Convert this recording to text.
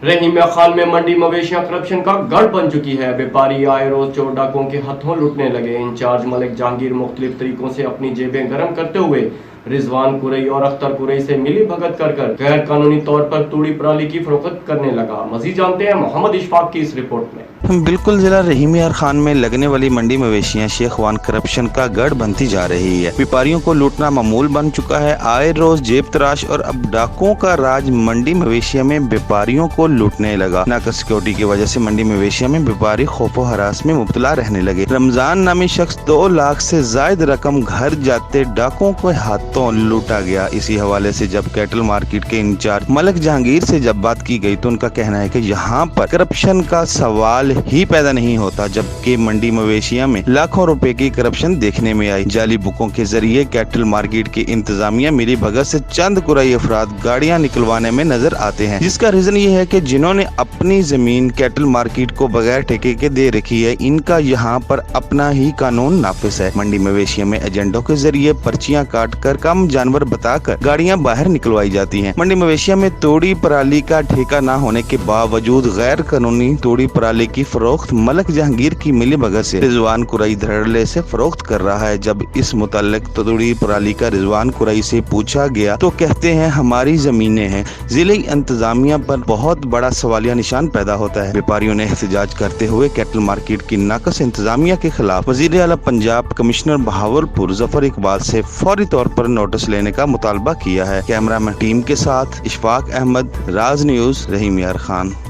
रहीमिया खान में मंडी मवेशियां करप्शन का गढ़ बन चुकी है। व्यापारी आए रोज चोर डाकुओं के हाथों लुटने लगे। इंचार्ज मलिक जहांगीर मुख्तलिफ तरीकों से अपनी जेबें गर्म करते हुए रिजवान कुरई और अख्तर कुरई से मिली भगत कर गैर कानूनी तौर पर तूड़ी पराली की फरोख्त करने लगा। मजीद जानते हैं मोहम्मद इशफाक की इस रिपोर्ट में। बिल्कुल, जिला रहीमिया खान में लगने वाली मंडी मवेशियां शेखवान करप्शन का गढ़ बनती जा रही है। व्यापारियों को लूटना मामूल बन चुका है। आए रोज जेब तराश और अब डाकुओं का राज मंडी मवेशिया में व्यापारियों को लूटने लगा। नाकस सिक्योरिटी की वजह से मंडी मवेशिया में व्यापारी खौफो हरास में मुब्तला रहने लगे। रमजान नामी शख्स 2 लाख से जायद रकम घर जाते डाकुओं के हाथों लूटा गया। इसी हवाले से जब कैटल मार्केट के इंचार्ज मलिक जहांगीर से जब बात की गई तो उनका कहना है कि यहाँ पर करप्शन का सवाल ही पैदा नहीं होता, जबकि मंडी मवेशिया में लाखों रुपए की करप्शन देखने में आई। जाली बुकों के जरिए कैटल मार्केट की इंतजामिया मिली भगत से चंद कुरई अफराद गाड़ियां निकलवाने में नजर आते हैं, जिसका रीजन ये है कि जिन्होंने अपनी जमीन कैटल मार्केट को बगैर ठेके के दे रखी है, इनका यहाँ पर अपना ही कानून नाफिज है। मंडी मवेशिया में एजेंटों के जरिए पर्चियां काट कर कम जानवर बताकर गाड़ियां बाहर निकलवाई जाती हैं। मंडी मवेशिया में तोड़ी पराली का ठेका न होने के बावजूद गैर कानूनी तोड़ी पराली की फरोख्त मलिक जहांगीर की मिली भगत से रिजवान कुरई धड़ल्ले से फरोख्त कर रहा है। जब इस मुतालिक तोड़ी पराली का रिजवान कुरई से पूछा गया तो कहते हैं हमारी जमीनें हैं। जिले इंतजामिया पर बहुत बड़ा सवालिया निशान पैदा होता है। व्यापारियों ने एहतजाज करते हुए कैटल मार्केट की नाकस इंतजामिया के खिलाफ वजीर आला पंजाब कमिश्नर बहावलपुर जफर इकबाल से फौरी तौर पर नोटिस लेने का मुतालबा किया है। कैमरामैन टीम के साथ इशफाक अहमद, राज न्यूज, रहीमिया खान।